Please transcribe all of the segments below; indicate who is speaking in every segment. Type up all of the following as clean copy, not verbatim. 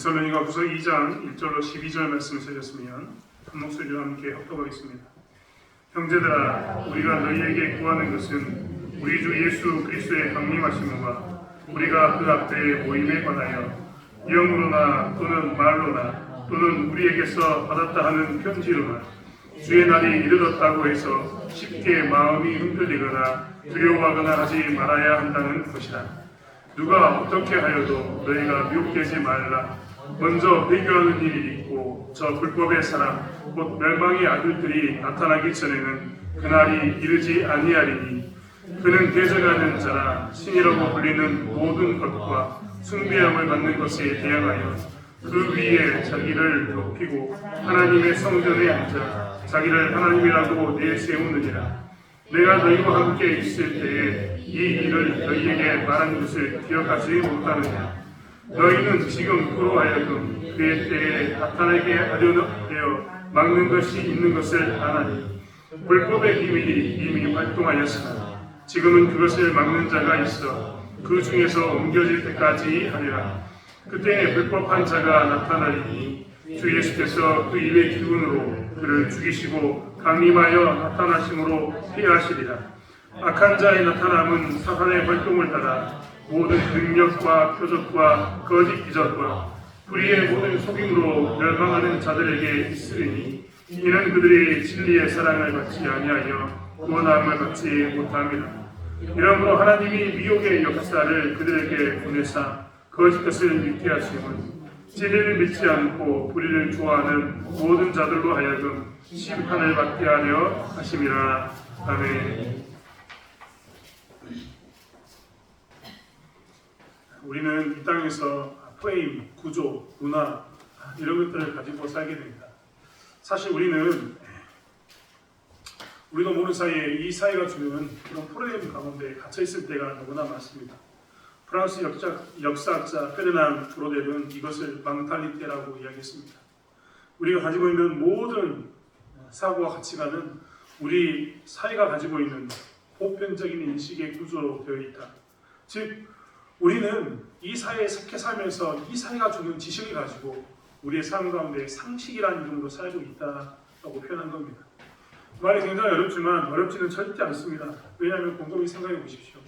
Speaker 1: 데살로니가후서 2장 1절로 12절 말씀을 찾았으면 한 목소리로 함께 합독하겠습니다. 형제들아, 우리가 너희에게 구하는 것은 우리 주 예수 그리스도의 강림하심과 우리가 그 앞에 모임에 관하여 영으로나 또는 말로나 또는 우리에게서 받았다 하는 편지로나 주의 날이 이르렀다고 해서 쉽게 마음이 흔들리거나 두려워하거나 하지 말아야 한다는 것이다. 누가 어떻게 하여도 너희가 미혹되지 말라. 먼저 배교하는 일이 있고 저 불법의 사람 곧 멸망의 아들들이 나타나기 전에는 그날이 이르지 아니하리니 그는 대적하는 자라 신이라고 불리는 모든 것과 숭배함을 받는 것에 대항하여 그 위에 자기를 높이고 하나님의 성전에 앉아 자기를 하나님이라고 내세우느니라. 내가 너희와 함께 있을 때에 이 일을 너희에게 말한 것을 기억하지 못하느냐. 너희는 지금 그로 하여금 그의 때에 나타나게 하려 막는 것이 있는 것을 아나니 불법의 비밀이 이미 활동하였으나 지금은 그것을 막는 자가 있어 그 중에서 옮겨질 때까지 하리라. 그때 불법한 자가 나타나리니 주 예수께서 그 입의 기운으로 그를 죽이시고 강림하여 나타나심으로 피하시리라. 악한 자의 나타남은 사탄의 활동을 따라 모든 능력과 표적과 거짓 기적과 불의의 모든 속임으로 멸망하는 자들에게 있으리니 이는 그들이 진리의 사랑을 받지 아니하여 구원함을 받지 못함이라. 이러므로 하나님이 미혹의 역사를 그들에게 보내사 거짓 것을 믿게 하시면 진리를 믿지 않고 불의를 좋아하는 모든 자들로 하여금 심판을 받게 하려 하심이라. 아멘. 우리는 이 땅에서 프레임, 구조, 문화 이런 것들을 가지고 살게 됩니다. 사실 우리도 모르는 사이에 이 사회가 주는 그런 프레임 가운데 갇혀 있을 때가 너무나 많습니다. 프랑스 역사학자 페르난 브로델은 이것을 망탈리테라고 이야기했습니다. 우리가 가지고 있는 모든 사고와 가치관은 우리 사회가 가지고 있는 보편적인 인식의 구조로 되어 있다. 즉 우리는 이 사회에 속해 살면서 이 사회가 주는 지식을 가지고 우리의 삶 가운데 상식이라는 이름으로 살고 있다라고 표현한 겁니다. 말이 굉장히 어렵지만 어렵지는 절대 않습니다. 왜냐하면 곰곰이 생각해 보십시오.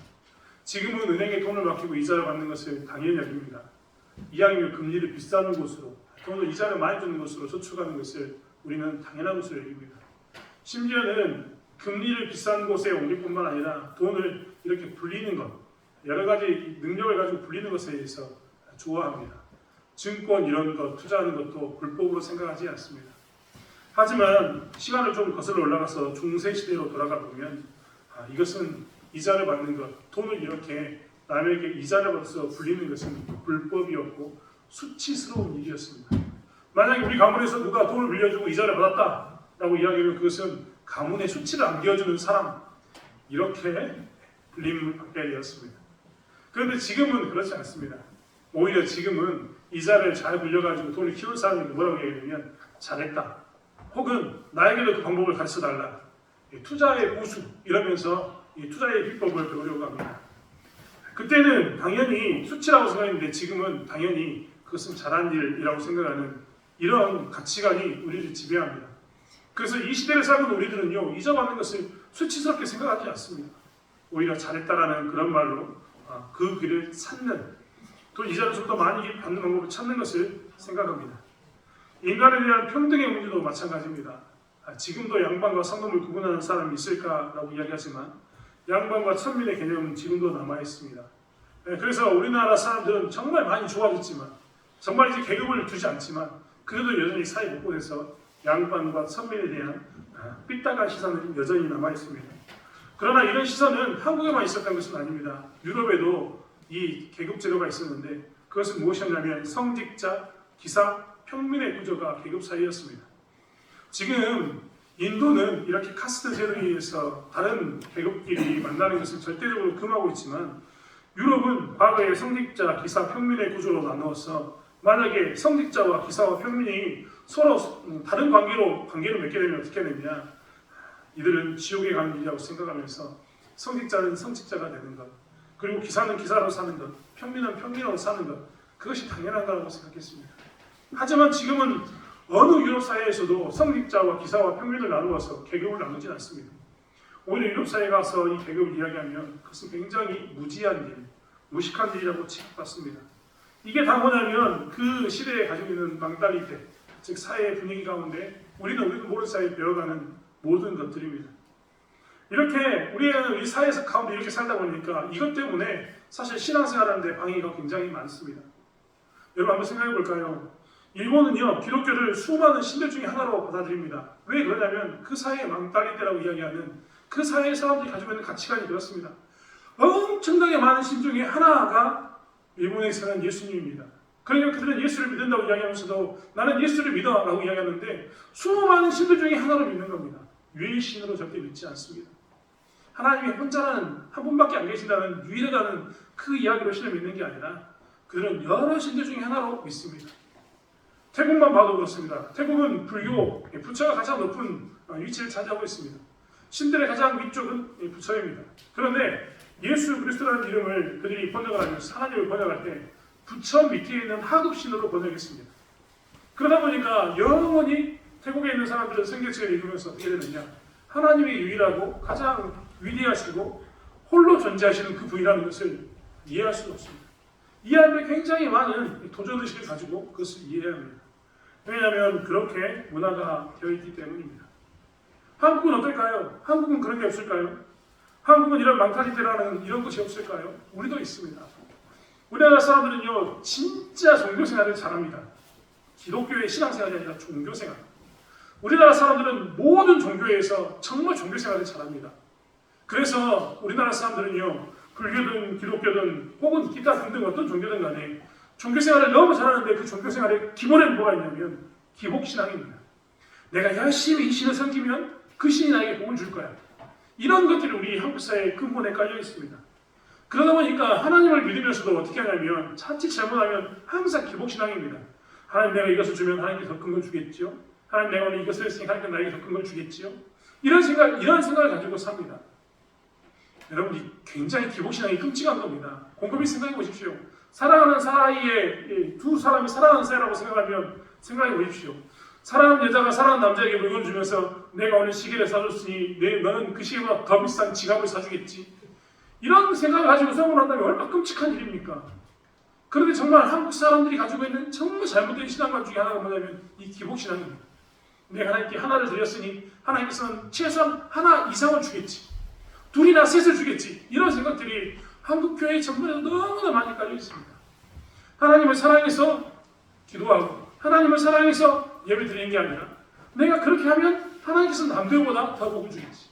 Speaker 1: 지금은 은행에 돈을 맡기고 이자를 받는 것을 당연히 여깁니다. 이왕이면 금리를 비싼 곳으로 돈을 이자를 많이 주는 곳으로 저축하는 것을 우리는 당연한 것으로 여깁니다. 심지어는 금리를 비싼 곳에 옮길 뿐만 아니라 돈을 이렇게 불리는 것, 여러 가지 능력을 가지고 불리는 것에 대해서 좋아합니다. 증권 이런 것 투자하는 것도 불법으로 생각하지 않습니다. 하지만 시간을 좀 거슬러 올라가서 중세시대로 돌아가 보면 이것은 이자를 받는 것, 돈을 이렇게 남에게 이자를 받아서 불리는 것은 불법이었고 수치스러운 일이었습니다. 만약에 우리 가문에서 누가 돈을 빌려주고 이자를 받았다라고 이야기하면 그것은 가문의 수치를 안겨주는 사람 이렇게 불림을 받게 되었습니다. 그런데 지금은 그렇지 않습니다. 오히려 지금은 이자를 잘 불려가지고 돈을 키운 사람에게 뭐라고 얘기하냐면 잘했다. 혹은 나에게도 그 방법을 가르쳐달라. 투자의 고수 이러면서 이 투자의 비법을 배우려고 합니다. 그때는 당연히 수치라고 생각했는데 지금은 당연히 그것은 잘한 일이라고 생각하는 이런 가치관이 우리를 지배합니다. 그래서 이 시대를 살고 있는 우리들은요, 이자 받는 것을 수치스럽게 생각하지 않습니다. 오히려 잘했다라는 그런 말로 그 길을 찾는, 또 이자를 좀 더 많이 받는 방법을 찾는 것을 생각합니다. 인간에 대한 평등의 문제도 마찬가지입니다. 지금도 양반과 상놈을 구분하는 사람이 있을까라고 이야기하지만 양반과 천민의 개념은 지금도 남아있습니다. 그래서 우리나라 사람들은 정말 많이 좋아졌지만 정말 이제 계급을 두지 않지만 그래도 여전히 사회 곳곳에서 양반과 천민에 대한 삐딱한 시선은 여전히 남아있습니다. 그러나 이런 시선은 한국에만 있었던 것은 아닙니다. 유럽에도 이 계급 제도가 있었는데 그것은 무엇이었냐면 성직자, 기사, 평민의 구조가 계급 사이였습니다. 지금 인도는 이렇게 카스트 제도에 의해서 다른 계급끼리 만나는 것을 절대적으로 금하고 있지만 유럽은 과거에 성직자, 기사, 평민의 구조로 나누어서 만약에 성직자와 기사와 평민이 서로 다른 관계를 맺게 되면 어떻게 되느냐, 이들은 지옥에 가는 길이라고 생각하면서 성직자는 성직자가 되는 것, 그리고 기사는 기사로 사는 것, 평민은 평민으로 사는 것, 그것이 당연한 거라고 생각했습니다. 하지만 지금은 어느 유럽 사회에서도 성직자와 기사와 평민을 나누어서 계급을 나누진 않습니다. 오히려 유럽 사회에 가서 이 계급을 이야기하면 그것은 굉장히 무지한 일, 무식한 일이라고 취급받습니다. 이게 다 뭐냐면 그 시대에 가지고 있는 망달리테, 즉 사회의 분위기 가운데 우리도 모르는 사이에 배워가는 모든 것들입니다. 이렇게 우리는 이 사회에서 가운데 이렇게 살다 보니까 이것 때문에 사실 신앙생활하는데 방해가 굉장히 많습니다. 여러분 한번 생각해 볼까요? 일본은요 기독교를 수많은 신들 중에 하나로 받아들입니다. 왜 그러냐면 그 사회의 망달리테라고 이야기하는 그 사회의 사람들이 가지고 있는 가치관이 그렇습니다. 엄청나게 많은 신 중에 하나가 일본에서는 예수님입니다. 그러니까 그들은 예수를 믿는다고 이야기하면서도 나는 예수를 믿어 라고 이야기하는데 수많은 신들 중에 하나를 믿는 겁니다. 유일 신으로 절대 믿지 않습니다. 하나님이 혼자라는 한 분밖에 안 계신다는 유일하다는 그 이야기로 신을 믿는 게 아니라 그들은 여러 신들 중에 하나로 믿습니다. 태국만 봐도 그렇습니다. 태국은 불교, 부처가 가장 높은 위치를 차지하고 있습니다. 신들의 가장 위쪽은 부처입니다. 그런데 예수 그리스도라는 이름을 그들이 번역을 하면서 하나님을 번역할 때 부처 밑에 있는 하급신으로 번역했습니다. 그러다 보니까 영원히 태국에 있는 사람들은 생계책을 읽으면서 어떻게 되느냐, 하나님이 유일하고 가장 위대하시고 홀로 존재하시는 그 분이라는 것을 이해할 수가 없습니다. 이해하는데 굉장히 많은 도전의식을 가지고 그것을 이해해야 합니다. 왜냐하면 그렇게 문화가 되어 있기 때문입니다. 한국은 어떨까요? 한국은 그런 게 없을까요? 한국은 이런 망탈리테라는 이런 것이 없을까요? 우리도 있습니다. 우리나라 사람들은요 진짜 종교생활을 잘합니다. 기독교의 신앙생활이 아니라 종교생활. 우리나라 사람들은 모든 종교에서 정말 종교생활을 잘합니다. 그래서 우리나라 사람들은요 불교든 기독교든 혹은 기타 등등 어떤 종교든 간에 종교생활을 너무 잘하는데 그 종교생활의 기본에는 뭐가 있냐면 기복신앙입니다. 내가 열심히 이 신을 섬기면 그 신이 나에게 복을 줄 거야. 이런 것들이 우리 한국 사회의 근본에 깔려 있습니다. 그러다 보니까 하나님을 믿으면서도 어떻게 하냐면 자칫 잘못하면 항상 기복신앙입니다. 하나님 내가 이것을 주면 하나님께 더 큰 걸 주겠죠. 하나님 내가 오늘 이것을 했으니까 하나님께 나에게 더 큰 걸 주겠죠. 이런 생각을 가지고 삽니다. 여러분 굉장히 기복신앙이 끔찍한 겁니다. 곰곰이 생각해 보십시오. 사랑하는 사이에 두 사람이 사랑하는 사이라고 생각해 보십시오. 사랑하는 여자가 사랑하는 남자에게 물건 주면서 내가 오늘 시계를 사줬으니 너는 그 시계보다 더 비싼 지갑을 사주겠지. 이런 생각을 가지고 생각을 한다면 얼마나 끔찍한 일입니까? 그런데 정말 한국 사람들이 가지고 있는 정말 잘못된 신앙관 중에 하나가 뭐냐면 이 기복신앙입니다. 내가 하나님께 하나를 드렸으니 하나님께서는 최소한 하나 이상을 주겠지. 둘이나 셋을 주겠지. 이런 생각들이 한국 교회의 전문에 너무나 많이 깔려 있습니다. 하나님을 사랑해서 기도하고 하나님을 사랑해서 예배 드리는 게 아니라 내가 그렇게 하면 하나님께서 남들보다 더 복을 주겠지.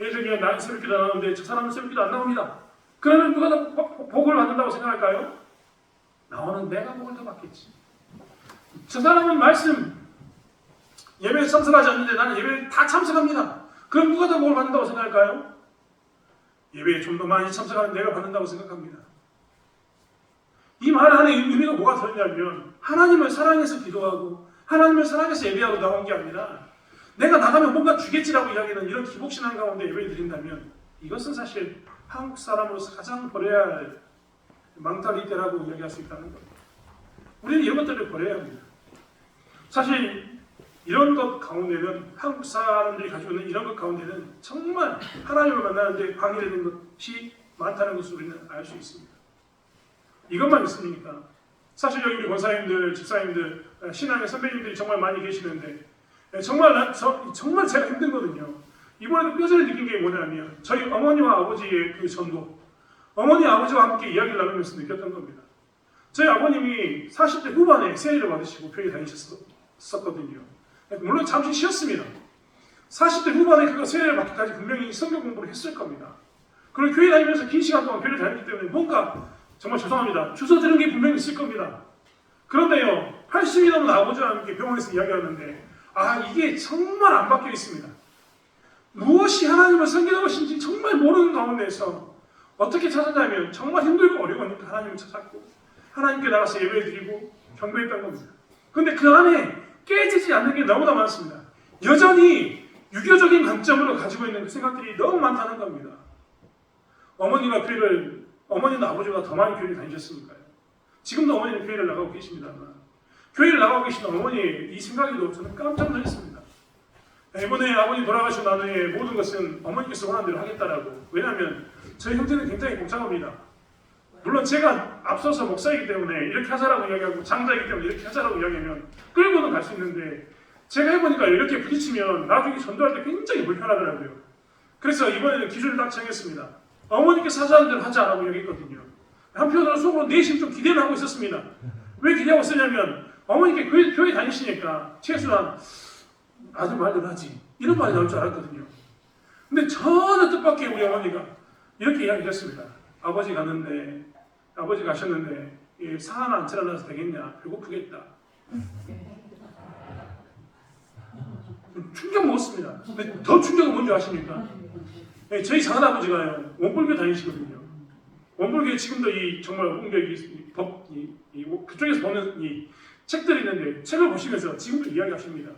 Speaker 1: 예를 들면 나는 새벽기도 안 나오는데 저 사람은 새벽기도 안 나옵니다. 그러면 누가 더 복을 받는다고 생각할까요? 나오는 내가 복을 더 받겠지. 저 사람은 말씀 예배에 참석하지 않는데 나는 예배에 다 참석합니다. 그럼 누가 더 복을 받는다고 생각할까요? 예배에 좀 더 많이 참석하는 내가 받는다고 생각합니다. 이 말 안에 의미가 뭐가 들었냐면 하나님을 사랑해서 기도하고 하나님을 사랑해서 예배하고 나온 게 아니라 내가 나가면 뭔가 주겠지라고 이야기하는 이런 기복신앙 가운데 예배를 드린다면 이것은 사실 한국 사람으로서 가장 버려야 할 망탈리테라고 이야기할 수 있다는 겁니다. 우리는 이런 것들을 버려야 합니다. 사실 이런 것 가운데는 한국 사람들이 가지고 있는 이런 것 가운데는 정말 하나님을 만나는데 방해되는 것이 많다는 것을 우리는 알 수 있습니다. 이것만 있습니까? 사실 여기 우리 권사님들, 집사님들, 신앙의 선배님들이 정말 많이 계시는데 정말 제가 힘들거든요. 이번에도 뼈저리 느낀 게 뭐냐면 저희 어머니와 아버지의 그 전도, 어머니 아버지와 함께 이야기를 나누면서 느꼈던 겁니다. 저희 아버님이 40대 후반에 세례를 받으시고 교회 다니셨었거든요. 물론 잠시 쉬었습니다. 40대 후반에 그가 세례를 받기까지 분명히 성경 공부를 했을 겁니다. 그리고 교회 다니면서 긴 시간 동안 교회를 다녔기 때문에 뭔가 정말 죄송합니다. 주워 들은 게 분명히 있을 겁니다. 그런데요, 80이 넘은 아버지와 함께 병원에서 이야기하는데 이게 정말 안 바뀌어 있습니다. 무엇이 하나님을 섬기는 것인지 정말 모르는 가운데서 어떻게 찾았냐면 정말 힘들고 어려우니까 하나님을 찾았고 하나님께 나가서 예배드리고 경배했던 겁니다. 그런데 그 안에 깨지지 않는 게 너무나 많습니다. 여전히 유교적인 관점으로 가지고 있는 그 생각들이 너무 많다는 겁니다. 어머니는 아버지보다 더 많이 교회를 다니셨으니까요. 지금도 어머니는 교회를 나가고 계십니다만 교회를 나가고 계신 어머니의 이 생각에도 저는 깜짝 놀랐습니다. 이번에 아버님 돌아가신 나중에 모든 것은 어머니께서 원하는 대로 하겠다라고. 왜냐하면 저희 형제는 굉장히 복잡합니다. 물론 제가 앞서서 목사이기 때문에 이렇게 하자라고 이야기하고 장자이기 때문에 이렇게 하자라고 이야기하면 끌고는 갈 수 있는데 제가 해보니까 이렇게 부딪히면 나중에 전도할 때 굉장히 불편하더라고요. 그래서 이번에는 기준을 딱 정했습니다. 어머니께서 하자는 대로 하자라고 이야기했거든요. 한편으로 속으로 내심 좀 기대는 하고 있었습니다. 왜 기대하고 있었냐면 어머니께 교회 다니시니까 최소한 아들 말대로 하지 이런 말이 나올 줄 알았거든요. 근데 전혀 뜻밖의 우리 어머니가 이렇게 이야기했습니다. 아버지 가셨는데 상 하나 안 차려놔서 되겠냐? 배고프겠다. 충격 먹었습니다. 근데 더 충격은 뭔지 아십니까? 저희 작은아버지가요 원불교 다니시거든요. 원불교에 지금도 정말 원불교 그쪽에서 보는 이 책들이 있는데 책을 보시면서 지금도 이야기하십니다.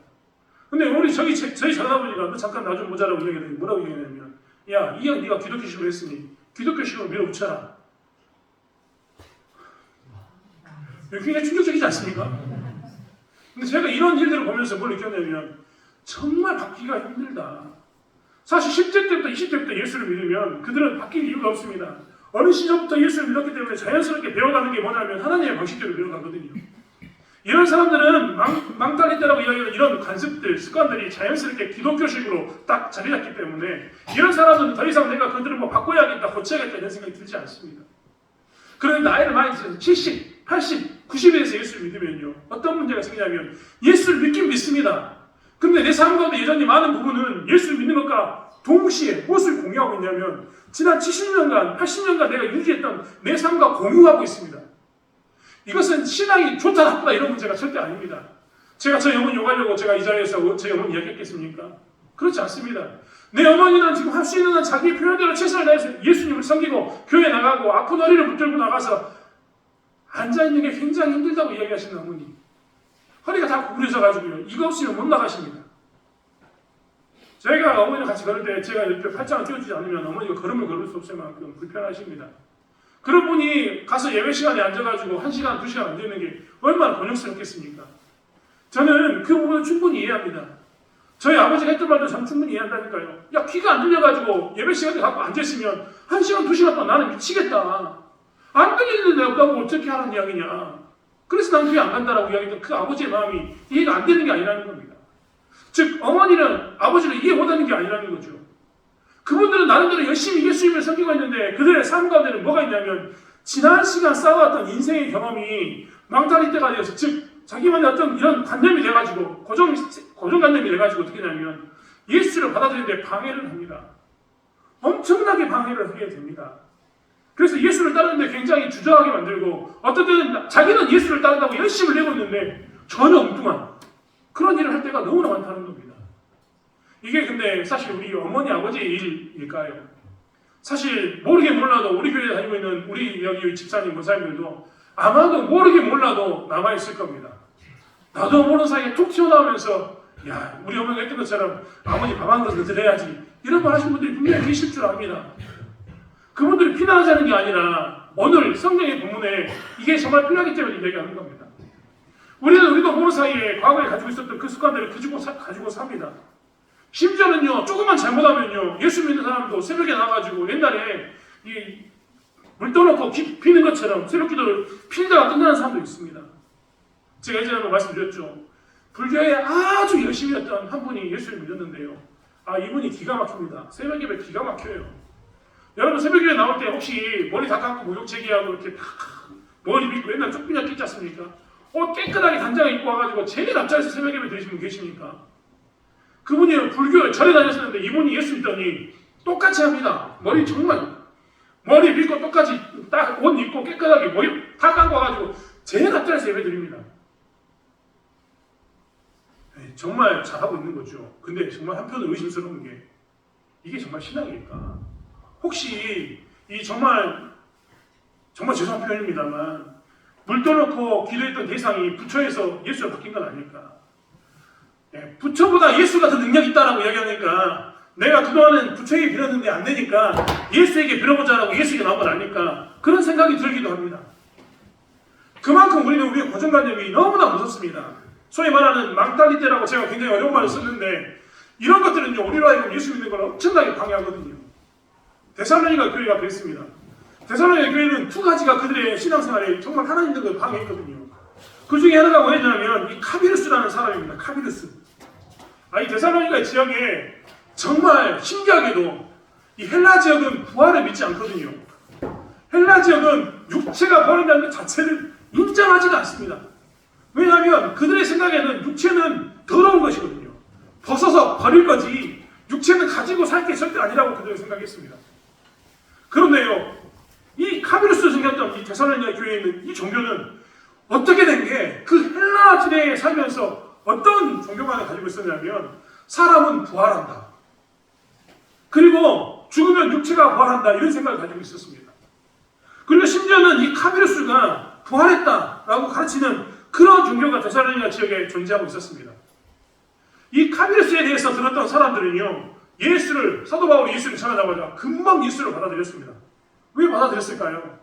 Speaker 1: 근데 우리 저희 작은아버지가 너 잠깐 나 좀 보자라고 이야기했더니 뭐라고 얘기했냐면 야 이왕 네가 기독교식으로 했으니 기독교식으로 밀어붙여라. 굉장히 충격적이지 않습니까? 근데 제가 이런 일들을 보면서 뭘 느꼈냐면 정말 바뀌기가 힘들다. 사실 10대 때부터 20대 때부터 예수를 믿으면 그들은 바뀔 이유가 없습니다. 어린 시절부터 예수를 믿었기 때문에 자연스럽게 배워가는 게 뭐냐면 하나님의 방식대로 배워가거든요. 이런 사람들은 망탈리테라고 이야기하는 이런 관습들, 습관들이 자연스럽게 기독교식으로 딱 자리 잡기 때문에 이런 사람들은 더 이상 내가 그들을 뭐 바꿔야겠다, 고쳐야겠다 이런 생각이 들지 않습니다. 그런데 나이를 많이 드셔서 70, 80, 90에 대해서 예수를 믿으면요. 어떤 문제가 생기냐면 예수를 믿긴 믿습니다. 근데 내 삶 가운데 여전히 많은 부분은 예수를 믿는 것과 동시에 무엇을 공유하고 있냐면 지난 70년간, 80년간 내가 유지했던 내 삶과 공유하고 있습니다. 이것은 신앙이 좋다 나쁘다 이런 문제가 절대 아닙니다. 제가 저희 어머니 욕하려고 제가 이 자리에서 저희 어머니 이야기했겠습니까? 그렇지 않습니다. 내 어머니는 지금 할 수 있는 한 자기 표현대로 최선을 다해서 예수님을 섬기고 교회 나가고 아픈 허리를 붙들고 나가서 앉아있는 게 굉장히 힘들다고 이야기하시는 어머니. 허리가 다 구부려져가지고요. 이거 없이는 못 나가십니다. 저희가 어머니랑 같이 걸을 때 제가 옆에 팔짱을 띄워주지 않으면 어머니가 걸음을 걸을 수 없을 만큼 불편하십니다. 그런 분이 가서 예배 시간에 앉아가지고 1시간, 2시간 앉아있는 게 얼마나 곤욕스럽겠습니까? 저는 그 부분을 충분히 이해합니다. 저희 아버지가 했던 말도 전 충분히 이해한다니까요. 야, 귀가 안 들려가지고 예배 시간에 갖고 앉아있으면 1시간, 2시간 동안 나는 미치겠다. 안 들리는데 내가 없다고 어떻게 하는 이야기냐. 그래서 난 교회 안 간다라고 이야기했던 그 아버지의 마음이 이해가 안 되는 게 아니라는 겁니다. 즉 어머니는 아버지를 이해 못하는 게 아니라는 거죠. 그분들은 나름대로 열심히 예수님을 섬기고 있는데 그들의 삶 가운데는 뭐가 있냐면 지난 시간 쌓아왔던 인생의 경험이 망탈리테가 되어서 즉 자기만의 어떤 이런 관념이 돼가지고 고정관념이 돼가지고 어떻게 되냐면 예수를 받아들이는데 방해를 합니다. 엄청나게 방해를 하게 됩니다. 그래서 예수를 따르는데 굉장히 주저하게 만들고 어떤 때는 자기는 예수를 따른다고 열심을 내고 있는데 전혀 엉뚱한 그런 일을 할 때가 너무나 많다는 겁니다. 이게 근데 사실 우리 어머니 아버지의 일일까요? 사실 모르게 몰라도 우리 교회에 다니고 있는 우리 여기 집사님 목사님들도 아마도 모르게 몰라도 남아있을 겁니다. 나도 모르는 사이에 툭 튀어나오면서 야 우리 어머니가 했던 것처럼 아버지 밥 한 그릇 드려야지 이런 말 하시는 분들이 분명히 계실 줄 압니다. 그분들이 비난하자는 게 아니라 오늘 성경의 본문에 이게 정말 필요하기 때문에 얘기하는 겁니다. 우리도 모르는 사이에 과거에 가지고 있었던 그 습관들을 가지고 삽니다. 심지어는요 조금만 잘못하면요 예수 믿는 사람도 새벽에 나가지고 옛날에 물 떠놓고 피는 것처럼 새벽기도를 피다가 끝나는 사람도 있습니다. 제가 예전에 한번 말씀드렸죠. 불교에 아주 열심히 했던 한 분이 예수를 믿었는데요. 이분이 기가 막힙니다. 새벽 예배 기가 막혀요. 여러분 새벽 예배 나올 때 혹시 머리 다 감고 목욕제기하고 이렇게 머리 밑고 맨날 쪽비냐 끼지 않습니까? 깨끗하게 단장을 입고 와가지고 제일 앞자리에서 새벽 예배 드리신 분 계십니까? 그분이 불교 절에 다녔었는데 이분이 예수 믿더니 똑같이 합니다. 머리 밑고 똑같이 딱 옷 입고 깨끗하게 머리 다 감고 와가지고 제일 앞자리에서 예배 드립니다. 정말 잘하고 있는 거죠. 근데 정말 한편으로 의심스러운 게 이게 정말 신앙일까? 혹시 이 정말 죄송한 표현입니다만 물 떠놓고 기도했던 대상이 부처에서 예수로 바뀐 건 아닐까? 부처보다 예수가 더 능력 있다라고 이야기하니까 내가 그동안은 부처에게 빌었는데 안 되니까 예수에게 빌어보자라고 예수에게 나온 건 아닐까? 그런 생각이 들기도 합니다. 그만큼 우리의 고정관념이 너무나 무섭습니다. 소위 말하는 망탈리테라고 제가 굉장히 어려운 말을 썼는데 이런 것들은요 우리로 하여금 예수 믿는 걸 엄청나게 방해하거든요. 데살로니가 교회가 그랬습니다. 데살로니가 교회는 두 가지가 그들의 신앙생활에 정말 하나님 믿는 걸 방해했거든요. 그 중에 하나가 뭐였냐면 이 카비루스라는 사람입니다. 카비루스. 이 데살로니가 지역에 정말 신기하게도 이 헬라 지역은 부활을 믿지 않거든요. 헬라 지역은 육체가 버린다는 것 자체를 인정하지가 않습니다. 왜냐하면 그들의 생각에는 육체는 더러운 것이거든요. 벗어서 버릴 거지 육체는 가지고 살 게 절대 아니라고 그들은 생각했습니다. 그런데요, 이 카비루스로 생겼던 이 데살로니가 교회에 있는 이 종교는 어떻게 된 게 그 헬라 시대에 살면서 어떤 종교관을 가지고 있었냐면 사람은 부활한다. 그리고 죽으면 육체가 부활한다. 이런 생각을 가지고 있었습니다. 그리고 심지어는 이 카비루스가 부활했다라고 가르치는 그런 종교가 데살로니가 지역에 존재하고 있었습니다. 이 카비루스에 대해서 들었던 사람들은요, 사도 바울이 예수를 전하자마자 금방 예수를 받아들였습니다. 왜 받아들였을까요?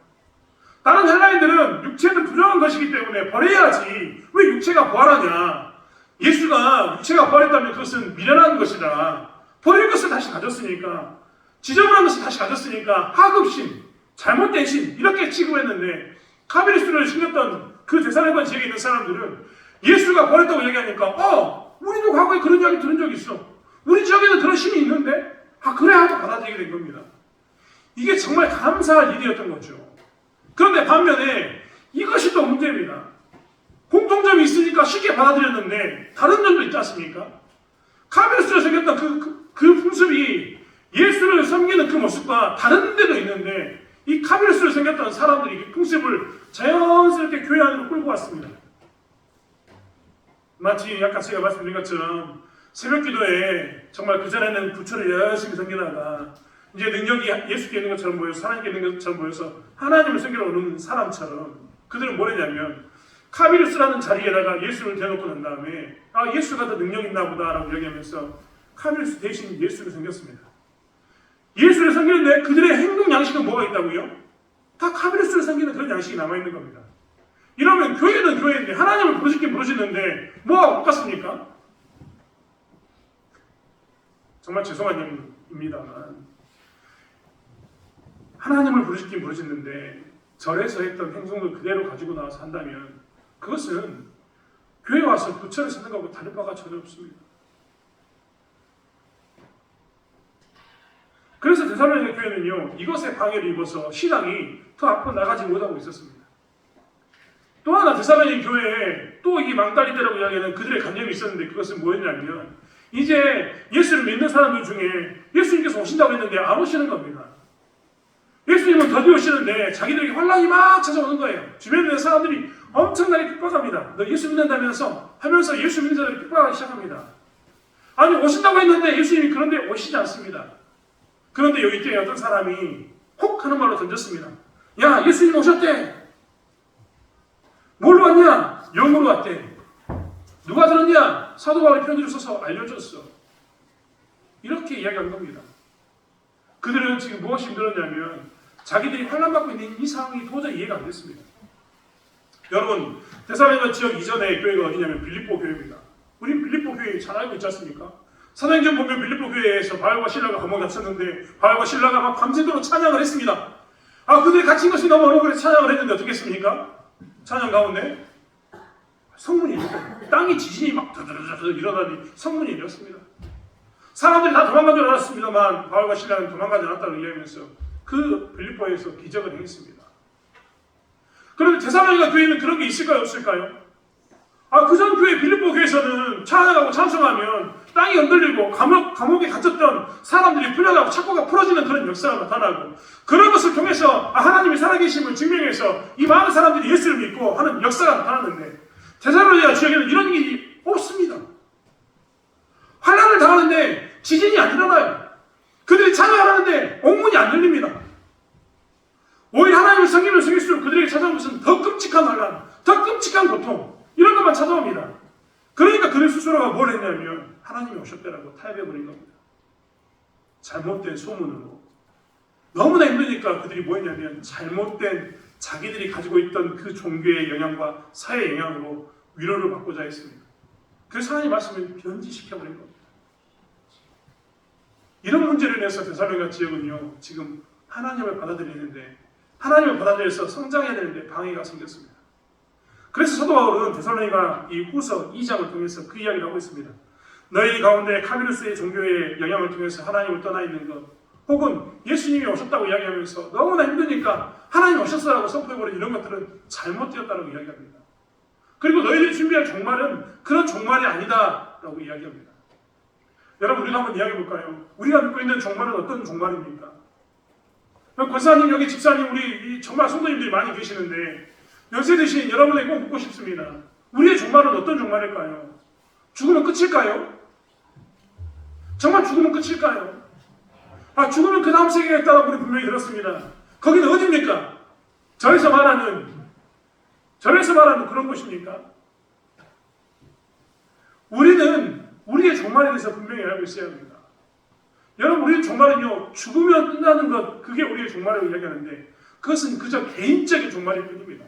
Speaker 1: 다른 헬라인들은 육체는 부정한 것이기 때문에 버려야지 왜 육체가 부활하냐. 예수가 육체가 부활했다면 그것은 미련한 것이다. 버릴 것을 다시 가졌으니까, 지저분한 것을 다시 가졌으니까 하급심, 잘못된 신 이렇게 취급했는데 카비루스를 신겼던 그 데살로니가 지역에 있는 사람들은 예수가 버렸다고 얘기하니까 우리도 과거에 그런 이야기 들은 적이 있어. 우리 지역에는 그런 신이 있는데 그래 하고 받아들이게 된 겁니다. 이게 정말 감사할 일이었던 거죠. 그런데 반면에 이것이 또 문제입니다. 공통점이 있으니까 쉽게 받아들였는데 다른 점도 있지 않습니까? 카비루스로 생겼던 그 풍습이 예수를 섬기는 그 모습과 다른 데도 있는데 이 카비루스로 생겼던 사람들이 그 풍습을 자연스럽게 교회 안으로 끌고 왔습니다. 마치 아까 제가 말씀드린 것처럼 새벽 기도에 정말 그전에는 부처를 열심히 섬기다가 이제 능력이 예수께 있는 것처럼 보여서 하나님께 있는 것처럼 보여서 하나님을 섬기러 오는 사람처럼 그들은 뭐랬냐면 카비루스라는 자리에다가 예수를 대놓고 난 다음에 예수가 더 능력 있나 보다라고 얘기하면서 카비루스 대신 예수를 섬겼습니다. 예수를 섬기는데 그들의 행동 양식은 뭐가 있다고요? 다 카비루스를 섬기는 그런 양식이 남아있는 겁니다. 이러면 교회는 교회인데 하나님을 부르시긴 부르시는데 뭐가 똑같습니까? 정말 죄송한 얘기입니다만 하나님을 부르시긴 부르시는데 절에서 했던 행동을 그대로 가지고 나와서 한다면 그것은 교회 와서 부처를 쓰는 것하고 다른 바가 전혀 없습니다. 그래서 데살로니가 교회는요 이것에 방해를 입어서 신앙이 더 앞으로 나가지 못하고 있었습니다. 또 하나 데살로니가 교회에 또 이 망달리테라고 이야기하는 그들의 관념이 있었는데 그것은 뭐였냐면 이제 예수를 믿는 사람들 중에 예수님께서 오신다고 했는데 안 오시는 겁니다. 예수님은 더디 오시는데 자기들에게 환란이 막 찾아오는 거예요. 주변에 있는 사람들이 엄청나게 핍박합니다. 너 예수 믿는다면서 하면서 예수 믿는 자들이 핍박하기 시작합니다. 아니 오신다고 했는데 예수님이 그런데 오시지 않습니다. 그런데 여기 있던 어떤 사람이 혹 하는 말로 던졌습니다. 야 예수님 오셨대. 뭘로 왔냐? 영으로 왔대. 누가 들었냐? 사도 바울이 편지를 써서 알려줬어. 이렇게 이야기한 겁니다. 그들은 지금 무엇이 힘들었냐면 자기들이 환난받고 있는 이 상황이 도저히 이해가 안 됐습니다. 여러분 데살로니가 지역 이전의 교회가 어디냐면 빌립보 교회입니다. 우린 빌립보 교회 잘 알고 있지 않습니까? 사도행전 보면 빌립보 교회에서 바울과 실라가 감옥에 갇혔는데 바울과 실라가 막 밤새도록 찬양을 했습니다. 그들이 갇힌 것이 너무 억울해서 찬양을 했는데 어떻게 했습니까? 찬양 가운데 성문이 열렸다. 땅이 지진이 막 일어나니 성문이 열렸습니다. 사람들이 다 도망간 줄 알았습니다만 바울과 실라는 도망가지 않았다고 이야기하면서 그 빌립보에서 기적을 행했습니다. 그런데 데살로니가 교회는 그런 게 있을까요? 없을까요? 그전 교회 빌립보 교회에서는 찬양하고 찬송하면 땅이 흔들리고 감옥에 갇혔던 사람들이 풀려나고 착고가 풀어지는 그런 역사가 나타나고 그런 것을 통해서 하나님이 살아계심을 증명해서 이 많은 사람들이 예수를 믿고 하는 역사가 나타났는데 데살로니가 지역에는 이런 일이 없습니다. 환난을 당하는데 지진이 안 일어나요. 그들이 찬양을 하는데 옥문이 안 열립니다. 오히려 하나님을 섬기면 섬길수록 그들에게 찾아온 것은 더 끔찍한 환난, 더 끔찍한 고통 이런 것만 찾아옵니다. 그러니까 그들 스스로가 뭘 했냐면 하나님이 오셨다라고 타협해버린 겁니다. 잘못된 소문으로. 너무나 힘드니까 그들이 뭐 했냐면 잘못된 자기들이 가지고 있던 그 종교의 영향과 사회의 영향으로 위로를 받고자 했습니다. 그래서 하나님 말씀을 변질시켜버린 겁니다. 이런 문제를 인해서 데살로니가 지역은요, 지금 하나님을 받아들이는데, 하나님을 받아들여서 성장해야 되는데 방해가 생겼습니다. 그래서 사도 바울은 데살로니가 이 후서 2장을 통해서 그 이야기를 하고 있습니다. 너희 가운데 카비루스의 종교의 영향을 통해서 하나님을 떠나 있는 것, 혹은 예수님이 오셨다고 이야기하면서 너무나 힘드니까 하나님 오셨어라고 선포해버린 이런 것들은 잘못되었다고 이야기합니다. 그리고 너희들이 준비할 종말은 그런 종말이 아니다라고 이야기합니다. 여러분, 우리가 한번 이야기해볼까요? 우리가 믿고 있는 종말은 어떤 종말입니까? 권사님, 여기 집사님, 우리 정말 성도님들이 많이 계시는데 연세 드신 여러분에게 꼭 묻고 싶습니다. 우리의 종말은 어떤 종말일까요? 죽으면 끝일까요? 정말 죽으면 끝일까요? 죽으면 그 다음 세계가 있다고 우리 분명히 들었습니다. 거기는 어디입니까? 절에서 말하는 그런 곳입니까? 우리는 우리의 종말에 대해서 분명히 알고 있어야 합니다. 여러분, 우리의 종말은요, 죽으면 끝나는 것, 그게 우리의 종말이라고 이야기하는데 그것은 그저 개인적인 종말일 뿐입니다.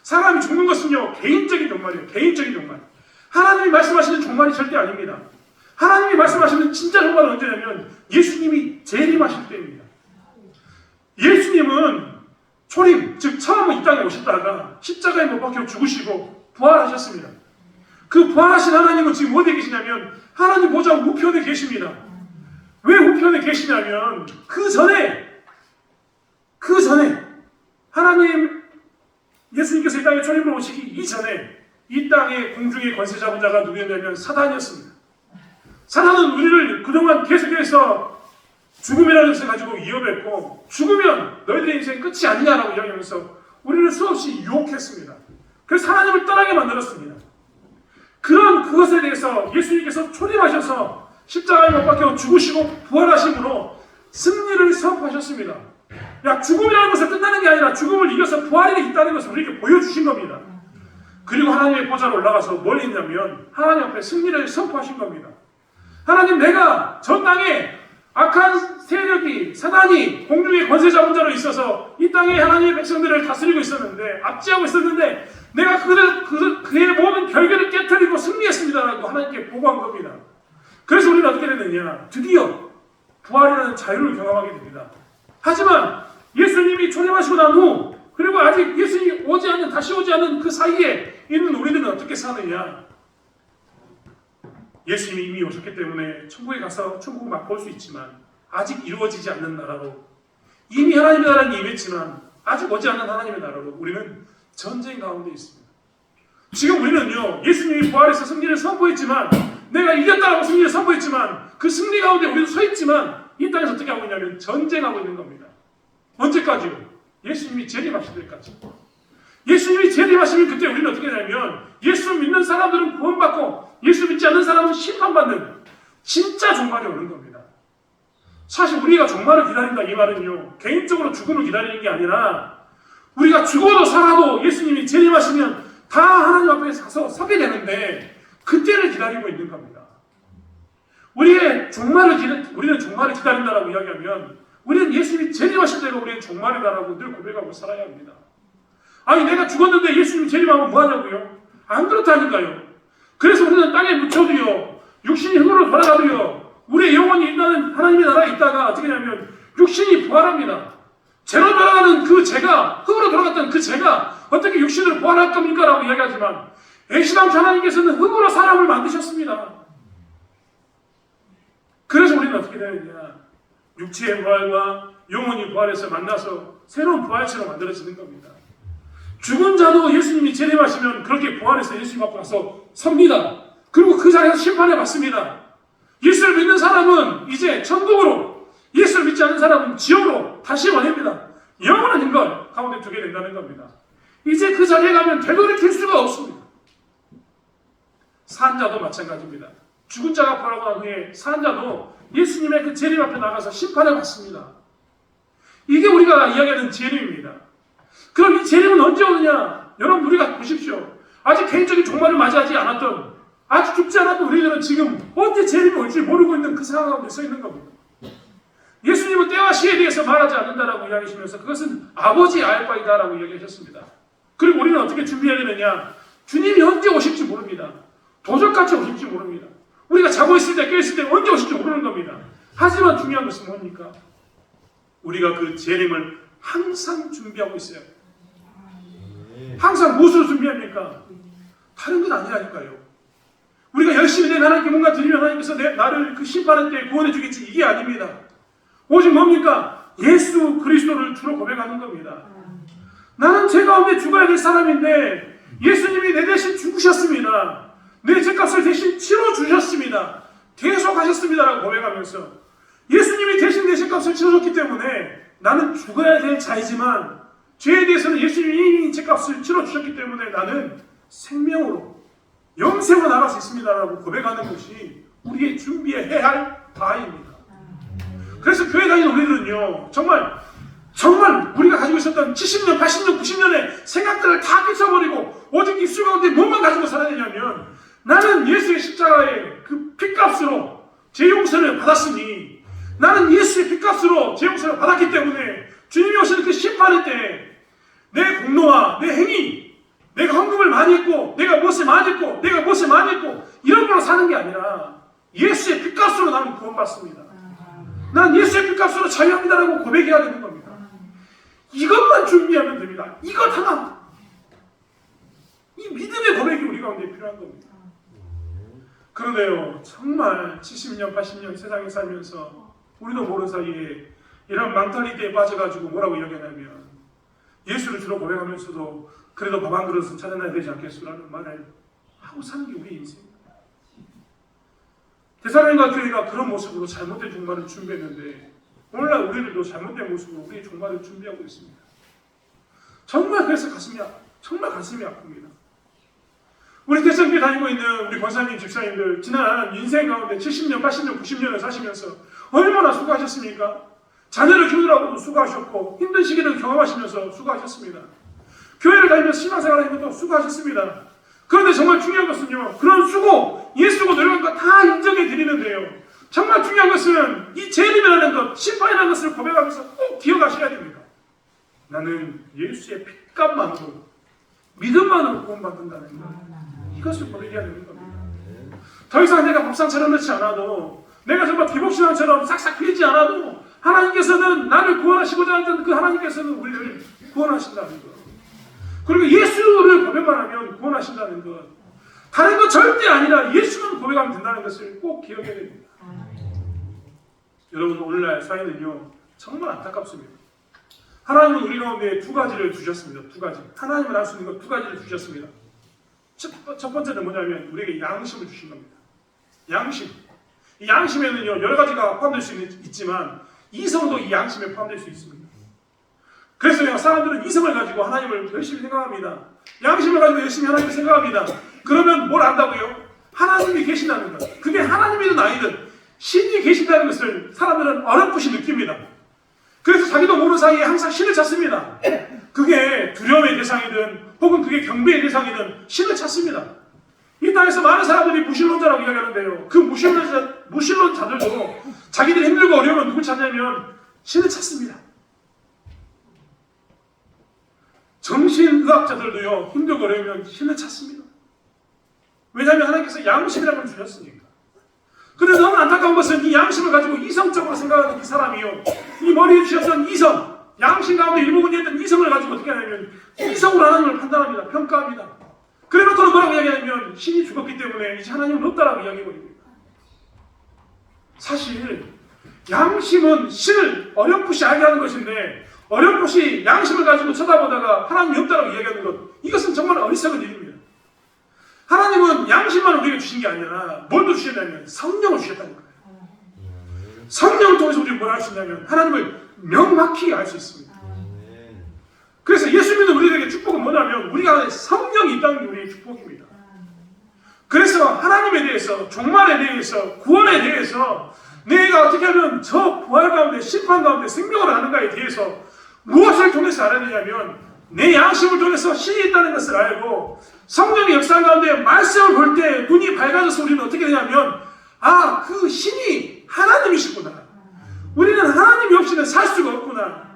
Speaker 1: 사람이 죽는 것은요, 개인적인 종말이에요. 개인적인 종말. 하나님이 말씀하시는 종말이 절대 아닙니다. 하나님이 말씀하시는 진짜 종말은 언제냐면 예수님이 재림하실 때입니다. 예수님은 초림, 즉 처음 이 땅에 오셨다가 십자가에 못 박혀 죽으시고 부활하셨습니다. 그 부활하신 하나님은 지금 어디에 계시냐면 하나님 보좌 우편에 계십니다. 왜 우편에 계시냐면 그 전에 하나님 예수님께서 이 땅에 초림을 오시기 이전에 이 땅의 공중의 권세 잡은 자가 누구였냐면 사단이었습니다. 사단은 우리를 그동안 계속해서 죽음이라는 것을 가지고 위협했고, 죽으면 너희들의 인생 끝이 아니냐라고 이야기하면서 우리를 수없이 유혹했습니다. 그래서 하나님을 떠나게 만들었습니다. 그것에 대해서 예수님께서 초림하셔서 십자가에 못 박혀 죽으시고 부활하심으로 승리를 선포하셨습니다. 죽음이라는 것은 끝나는 게 아니라 죽음을 이겨서 부활이 있다는 것을 우리에게 보여주신 겁니다. 그리고 하나님의 보좌로 올라가서 뭘 했냐면 하나님 앞에 승리를 선포하신 겁니다. 하나님, 내가 전 땅에 악한 세력이, 사단이 공중의 권세 잡은 자로 있어서 이 땅에 하나님의 백성들을 다스리고 있었는데, 압제하고 있었는데 내가 그의 모든 결계를 깨뜨리고 승리했습니다라고 하나님께 보고한 겁니다. 그래서 우리는 어떻게 되느냐, 드디어 부활이라는 자유를 경험하게 됩니다. 하지만 예수님이 초림하시고 난 후, 그리고 아직 예수님이 다시 오지 않은 그 사이에 있는 우리들은 어떻게 사느냐. 예수님이 이미 오셨기 때문에 천국에 가서 천국을 맛볼 수 있지만 아직 이루어지지 않는 나라로, 이미 하나님의 나라는 임했지만 아직 오지 않는 하나님의 나라로 우리는 전쟁 가운데 있습니다. 지금 우리는요, 예수님이 부활해서 승리를 선포했지만, 내가 이겼다라고 승리를 선포했지만 그 승리 가운데 우리는 서 있지만 이 땅에서 어떻게 하고 있냐면 전쟁하고 있는 겁니다. 언제까지요? 예수님이 재림하실 때까지. 예수님이 재림하시면 그때 우리는 어떻게 되냐면 예수 믿는 사람들은 구원받고 예수 믿지 않는 사람은 심판받는 진짜 종말이 오는 겁니다. 사실 우리가 종말을 기다린다 이 말은요, 개인적으로 죽음을 기다리는 게 아니라 우리가 죽어도 살아도 예수님이 재림하시면 다 하나님 앞에 가서 서게 되는데 그때를 기다리고 있는 겁니다. 우리는 종말을 기다린다라고 이야기하면 우리는 예수님이 재림하실 때가 우리의 종말이다라고 늘 고백하고 살아야 합니다. 아니, 내가 죽었는데 예수님이 재림하면 뭐하냐고요? 안 그렇다니까요. 그래서 우리는 땅에 묻혀도요, 육신이 흙으로 돌아가도요, 우리의 영혼이 있는 하나님의 나라에 있다가 어떻게 하냐면 육신이 부활합니다. 죄로 돌아가는 그 죄가, 흙으로 돌아갔던 그 죄가 어떻게 육신으로 부활할 겁니까? 라고 이야기하지만 애시당초 하나님께서는 흙으로 사람을 만드셨습니다. 그래서 우리는 어떻게 되느냐, 육체의 부활과 영혼이 부활해서 만나서 새로운 부활체로 만들어지는 겁니다. 죽은 자도 예수님이 재림하시면 그렇게 부활해서 예수님 앞에 가서 섭니다. 그리고 그 자리에서 심판을 받습니다. 예수를 믿는 사람은 이제 천국으로, 예수를 믿지 않는 사람은 지옥으로 다시 보냅니다. 영원한 인걸 가운데 두게 된다는 겁니다. 이제 그 자리에 가면 되돌이킬 수가 없습니다. 산 자도 마찬가지입니다. 죽은 자가 부활하고 난 후에 산 자도 예수님의 그 재림 앞에 나가서 심판을 받습니다. 이게 우리가 이야기하는 재림입니다. 그럼 이 재림은 언제 오느냐? 여러분, 우리가 보십시오. 아직 개인적인 종말을 맞이하지 않았던, 아직 죽지 않았던 우리들은 지금 언제 재림이 올지 모르고 있는 그 상황 가운데 서 있는 겁니다. 예수님은 때와 시에 대해서 대해서 말하지 않는다라고 이야기하시면서 그것은 아버지 알 바이다라고 이야기하셨습니다. 그리고 우리는 어떻게 준비해야 되느냐? 주님이 언제 오실지 모릅니다. 도적같이 오실지 모릅니다. 우리가 자고 있을 때 깨있을 때 언제 오실지 모르는 겁니다. 하지만 중요한 것은 뭡니까? 우리가 그 재림을 항상 준비하고 있어요. 항상 무엇으로 준비합니까? 다른 건 아니라니까요. 우리가 열심히 된 하나님께 뭔가 드리면 하나님께서 나를 그 심판할 때 구원해 주겠지, 이게 아닙니다. 오직 뭡니까? 예수 그리스도를 주로 고백하는 겁니다. 나는 죄 가운데 죽어야 될 사람인데 예수님이 내 대신 죽으셨습니다. 내 죄값을 대신 치러주셨습니다. 대속하셨습니다라고 고백하면서 예수님이 대신 내 죄값을 치러줬기 때문에 나는 죽어야 될 자이지만 죄에 대해서는 예수님이 이미 죄값을 치러주셨기 때문에 나는 생명으로 영생으로 나갈 수 있습니다라고 고백하는 것이 우리의 준비해야 할 바입니다. 그래서 교회 다니는 우리들은요, 정말 우리가 가지고 있었던 70년, 80년, 90년의 생각들을 다 끼쳐버리고 오직 입술 가운데 뭐만 가지고 살아야 되냐면, 나는 예수의 십자가의 그 핏값으로 제 용서를 받았으니, 나는 예수의 핏값으로 제 용서를 받았기 때문에 주님이 오시는 그 심판의 때 내 공로와 내 행위, 내가 헌금을 많이 했고, 내가 무엇을 많이 했고, 내가 무엇을 많이 했고, 이런 걸로 사는 게 아니라 예수의 핏값으로 나는 구원받습니다. 난 예수의 핏값으로 자유합니다라고 고백해야 되는 겁니다. 이것만 준비하면 됩니다. 이것 하나. 이 믿음의 고백이 우리 가운데 필요한 겁니다. 그런데요, 정말 70년, 80년 세상에 살면서 우리도 모르는 사이에 이런 망탈리티에 빠져가지고 뭐라고 이야기하냐면, 예수를 주로 고백하면서도 그래도 밥 한 그릇은 찾아내야 되지 않겠소라는 말을 하고 사는 게 우리 인생입니다. 데살로니가 교회가 그런 모습으로 잘못된 종말을 준비했는데, 오늘날 우리들도 잘못된 모습으로 우리의 종말을 준비하고 있습니다. 정말 그래서 정말 가슴이 아픕니다. 우리 대성교회 다니고 있는 우리 권사님, 집사님들 지난 인생 가운데 70년, 80년, 90년을 사시면서 얼마나 수고하셨습니까? 자녀를 키우느라고도 수고하셨고 힘든 시기를 경험하시면서 수고하셨습니다. 교회를 다니면서 신앙생활을 하는 것도 수고하셨습니다. 그런데 정말 중요한 것은요, 그런 수고, 예수고 노력한 거 다 인정해 드리는데요, 정말 중요한 것은 이 재림이라는 것, 심판이라는 것을 고백하면서 꼭 기억하셔야 됩니다. 나는 예수의 핏값만으로, 믿음만으로 구원받는다는 것, 이것을 고백해야 되는 겁니다. 더 이상 내가 밥상 차려놓지 않아도, 내가 정말 기복신앙처럼 싹싹 빌지 않아도 하나님께서는 나를 구원하시고자 하는 그 하나님께서는 우리를 구원하신다는 것, 그리고 예수를 고백만 하면 구원하신다는 것, 다른 것 절대 아니라 예수만 고백하면 된다는 것을 꼭 기억해야 됩니다. 여러분, 오늘날 사회는요, 정말 안타깝습니다. 하나님은 우리 가운데 두 가지를 주셨습니다. 두 가지. 하나님을 알 수 있는 것 두 가지를 주셨습니다. 첫 번째는 뭐냐면 우리에게 양심을 주신 겁니다. 양심. 이 양심에는요, 여러 가지가 포함될 수 있지만 이성도 이 양심에 포함될 수 있습니다. 그래서 사람들은 이성을 가지고 하나님을 열심히 생각합니다. 양심을 가지고 열심히 하나님을 생각합니다. 그러면 뭘 안다고요? 하나님이 계신다는 것. 그게 하나님이든 아니든 신이 계신다는 것을 사람들은 어렴풋이 느낍니다. 그래서 자기도 모르는 사이에 항상 신을 찾습니다. 그게 두려움의 대상이든 혹은 그게 경배의 대상이든 신을 찾습니다. 이 땅에서 많은 사람들이 무신론자라고 이야기하는데요, 그 무신론자들도 자기들이 힘들고 어려우면 누굴 찾냐면 신을 찾습니다. 정신의학자들도요, 힘들고 어려우면 신을 찾습니다. 왜냐하면 하나님께서 양심이라는 걸 주셨으니까. 그런데 너무 안타까운 것은 이 양심을 가지고 이성적으로 생각하는 이 사람이요, 이 머리에 주셨던 이성, 양심 가운데 일부분이었던 이성을 가지고 어떻게 하냐면 이성으로 하나님을 판단합니다. 평가합니다. 그래놓고는 뭐라고 이야기하냐면 신이 죽었기 때문에 이제 하나님은 없다라고 이야기해버립니다. 사실 양심은 신을 어렴풋이 알게 하는 것인데, 어렴풋이 양심을 가지고 쳐다보다가 하나님이 없다라고 이야기하는 것, 이것은 정말 어리석은 일입니다. 하나님은 양심만 우리에게 주신 게 아니라 뭘 더 주셨냐면 성령을 주셨다는 거예요. 성령을 통해서 우리가 뭘 할 수 있냐면 하나님을 명확히 알 수 있습니다. 그래서 예수 믿는 우리에게 축복은 뭐냐면 우리가 성령이 있다는 게 우리의 축복입니다. 그래서 하나님에 대해서, 종말에 대해서, 구원에 대해서 내가 어떻게 하면 저 부활 가운데, 심판 가운데 생명을 하는가에 대해서 무엇을 통해서 알아야 되냐면 내 양심을 통해서 신이 있다는 것을 알고, 성령의 역사 가운데 말씀을 볼 때 눈이 밝아져서 우리는 어떻게 되냐면, 아, 그 신이 하나님이시구나. 우리는 하나님이 없이는 살 수가 없구나.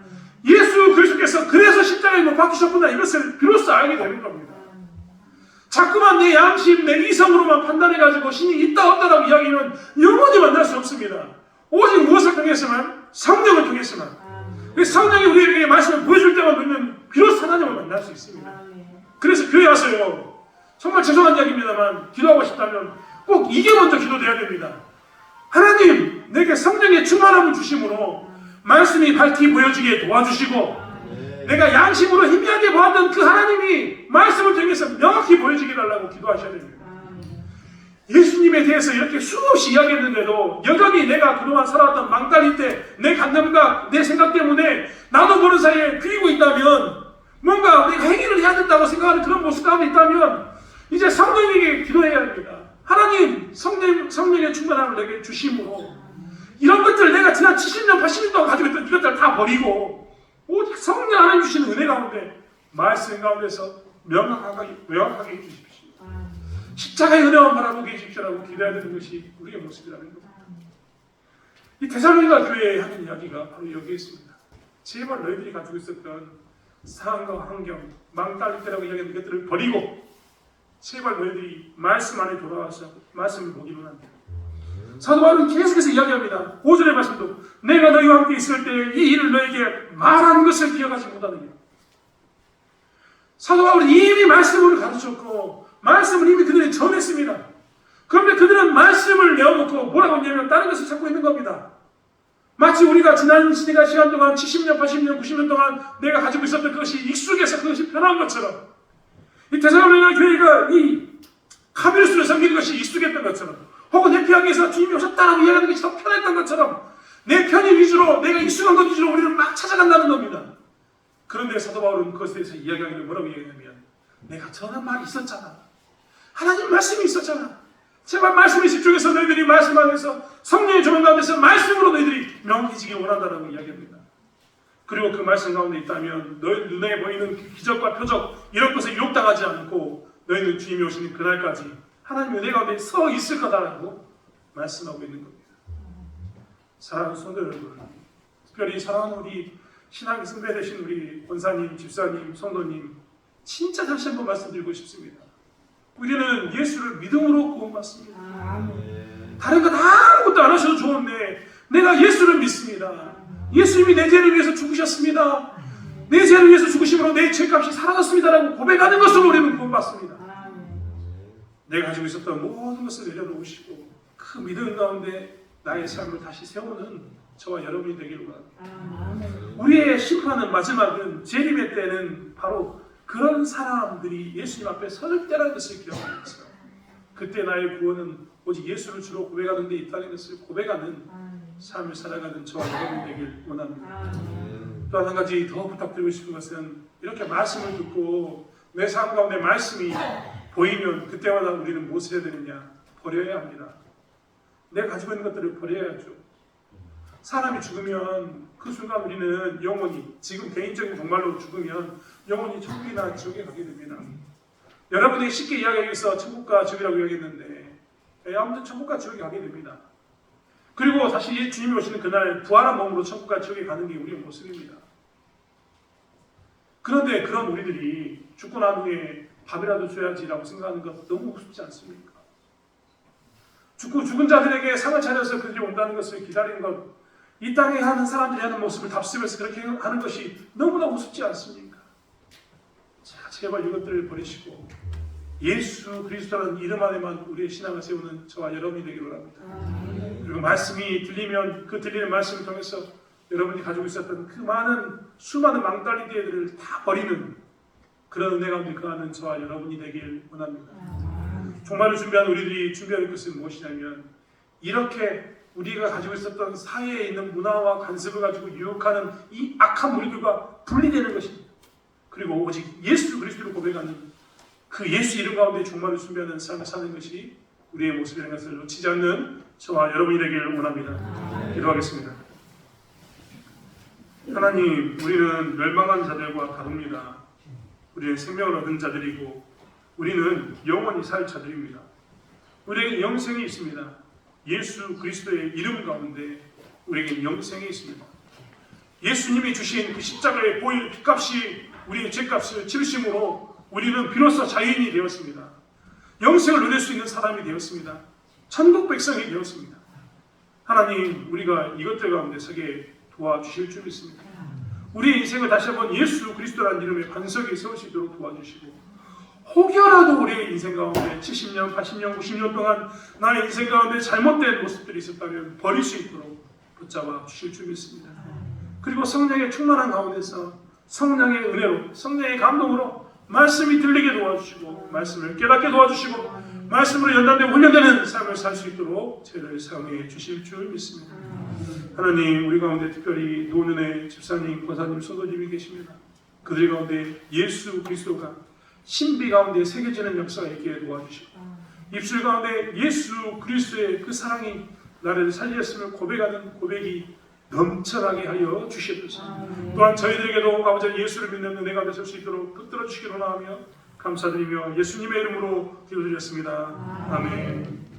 Speaker 1: 예수 그리스도께서 그래서 십자가에 못 박히셨구나. 이것을 비로소 알게 되는 겁니다. 자꾸만 내 양심, 내 이성으로만 판단해가지고 신이 있다 없다라고 이야기하면 영원히 만날 수 없습니다. 오직 무엇을 통해서만? 성령을 통해서만. 성령이 우리에게 말씀을 보여줄 때만 우리는 비로소 하나님을 만날 수 있습니다. 그래서 교회 와서요, 정말 죄송한 이야기입니다만 기도하고 싶다면 꼭 이게 먼저 기도돼야 됩니다. 하나님, 내게 성령의 충만함을 주심으로 말씀이 밝히 보여지게 도와주시고, 내가 양심으로 희미하게 보았던 그 하나님이 말씀을 통해서 명확히 보여지게 달라고 기도하셔야 됩니다. 예수님에 대해서 이렇게 수없이 이야기했는데도 여전히 내가 그동안 살아왔던 망달릴 때 내 간념과 내 생각 때문에 나도 모르는 사이에 비리고 있다면, 뭔가 내가 행위를 해야 된다고 생각하는 그런 모습 가운데 있다면 이제 성령에게 기도해야 합니다. 하나님, 성령의 충만함을 내게 주심으로 이런 것들 내가 지난 70년, 80년 동안 가지고 있던 이것들 다 버리고 오직 성령 하나님 주시는 은혜 가운데, 말씀 가운데서 명확하게 해주십시오. 십자가의 은혜만 바라보게 해주십시오라고 기도해야 되는 것이 우리의 모습이라는 겁니다. 이 데살로니가 교회에 하는 이야기가 바로 여기에 있습니다. 제발 너희들이 가지고 있었던 상황과 환경, 망달릴 때라고 이야기하는 것들을 버리고 제발 너희들이 말씀 안에 돌아와서 말씀을 보기만 한다. 사도 바울은 계속해서 이야기합니다. 5절의 말씀도 내가 너희와 함께 있을 때 이 일을 너에게 말한 것을 기억하지 못하느냐. 사도 바울은 이미 말씀을 가르쳤고 말씀을 이미 그들이 전했습니다. 그런데 그들은 말씀을 내어놓고 뭐라고 했냐면 다른 것을 찾고 있는 겁니다. 마치 우리가 지난 시간 동안 70년, 80년, 90년 동안 내가 가지고 있었던 그것이 익숙해서 그것이 편한 것처럼, 이 데살로니가 교회가 이 카비루스를 섬기는 것이 익숙했던 것처럼, 혹은 회피하기위해서 주님이 오셨다라고 이야기하는 것이 더 편했던 것처럼 내 편의 위주로, 내가 익숙한 것 위주로 우리는 막 찾아간다는 겁니다. 그런데 사도 바울은 그것에 대해서 이야기하기를 뭐라고 이야기하냐면, 내가 전한 말이 있었잖아. 하나님 말씀이 있었잖아. 제발 말씀에 집중해서 너희들이 말씀 안에서 성령의 조명 가운데서 말씀으로 너희들이 명확해지기 원한다라고 이야기합니다. 그리고 그 말씀 가운데 있다면 너희 눈에 보이는 기적과 표적 이런 것에 유혹당하지 않고 너희는 주님이 오시는 그날까지 하나님의 은혜 가운데 서 있을 거다라고 말씀하고 있는 겁니다. 사랑하는 성도 여러분, 특별히 사랑하는 우리 신앙의 선배 되신 우리 권사님, 집사님, 성도님, 진짜 다시 한번 말씀드리고 싶습니다. 우리는 예수를 믿음으로 구원받습니다. 다른 것 아무것도 안 하셔도 좋은데 내가 예수를 믿습니다. 예수님이 내 죄를 위해서 죽으셨습니다. 내 죄를 위해서 죽으심으로 내 죄값이 사라졌습니다라고 고백하는 것으로 우리는 구원받습니다. 내가 가지고 있었던 모든 것을 내려놓으시고 그 믿음 가운데 나의 삶을 다시 세우는 저와 여러분이 되기를 바랍니다. 우리의 심판은, 마지막은, 재림의 때는 바로 그런 사람들이 예수님 앞에 설 때라는 것을 기억하면서 그때 나의 구원은 오직 예수를 주로 고백하는 데 있다는 것을 고백하는 삶을 살아가는 저와 여러분이 되길 원합니다. 또 한 가지 더 부탁드리고 싶은 것은, 이렇게 말씀을 듣고 내 삶 가운데 말씀이 보이면 그때마다 우리는 무엇을 해야 되느냐? 버려야 합니다. 내가 가지고 있는 것들을 버려야죠. 사람이 죽으면 그 순간 우리는 영원히, 지금 개인적인 정말로 죽으면 영원히 천국이나 지옥에 가게 됩니다. 여러분이 쉽게 이야기해서 천국과 지옥이라고 이야기했는데 아무튼 천국과 지옥에 가게 됩니다. 그리고 다시 주님이 오시는 그날 부활한 몸으로 천국과 지옥에 가는 게 우리의 모습입니다. 그런데 그런 우리들이 죽고 난 후에 밥이라도 줘야지라고 생각하는 것 너무 우습지 않습니까? 죽은 자들에게 상을 차려서 그들이 온다는 것을 기다리는 것, 이 땅에 하는 사람들이 하는 모습을 답습해서 그렇게 하는 것이 너무나 우습지 않습니까? 자, 제발 이것들을 버리시고 예수 그리스도라는 이름 안에만 우리의 신앙을 세우는 저와 여러분이 되기를 바랍니다. 그리고 말씀이 들리면 그 들리는 말씀을 통해서 여러분이 가지고 있었던 그 수많은 망달리들을 다 버리는 그런 은혜 가운데 거하는 저와 여러분이 되길 원합니다. 종말을 준비한 우리들이 준비할 것은 무엇이냐면, 이렇게 우리가 가지고 있었던 사회에 있는 문화와 관습을 가지고 유혹하는 이 악한 무리들과 분리되는 것입니다. 그리고 오직 예수 그리스도를 고백하는 그 예수 이름 가운데 종말을 준비하는 삶을 사는 것이 우리의 모습이라는 것을 놓치지 않는 저와 여러분이 되기를 원합니다. 기도하겠습니다. 하나님, 우리는 멸망한 자들과 다릅니다. 우리는 생명을 얻은 자들이고 우리는 영원히 살 자들입니다. 우리에게 영생이 있습니다. 예수 그리스도의 이름 가운데 우리에게 영생이 있습니다. 예수님이 주신 그 십자가의 보혈 피값이 우리의 죄값을 치르심으로 우리는 비로소 자유인이 되었습니다. 영생을 누릴 수 있는 사람이 되었습니다. 천국 백성이 되었습니다. 하나님, 우리가 이것들 가운데 서게 도와주실 줄 믿습니다. 우리의 인생을 다시 한번 예수 그리스도라는 이름의 반석에 세울 수 있도록 도와주시고, 혹여라도 우리의 인생 가운데 70년, 80년, 90년 동안 나의 인생 가운데 잘못된 모습들이 있었다면 버릴 수 있도록 붙잡아 주실 줄 믿습니다. 그리고 성령의 충만한 가운데서 성령의 은혜로, 성령의 감동으로 말씀이 들리게 도와주시고, 말씀을 깨닫게 도와주시고, 말씀으로 연단되고 훈련되는 삶을 살 수 있도록 저희를 사용해 주실 줄 믿습니다. 하나님, 우리 가운데 특별히 노년의 집사님, 권사님, 성도님이 계십니다. 그들 가운데 예수 그리스도가 신비 가운데 새겨지는 역사가 있게 도와주시고, 입술 가운데 예수 그리스도의 그 사랑이 나를 살렸음을 고백하는 고백이 넘쳐나게 하여 주시옵소서. 또한 저희들에게도 아버지 예수를 믿는 은혜가 되실 수 있도록 붙들어 주시기로 나오며 감사드리며 예수님의 이름으로 기도드렸습니다. 아멘.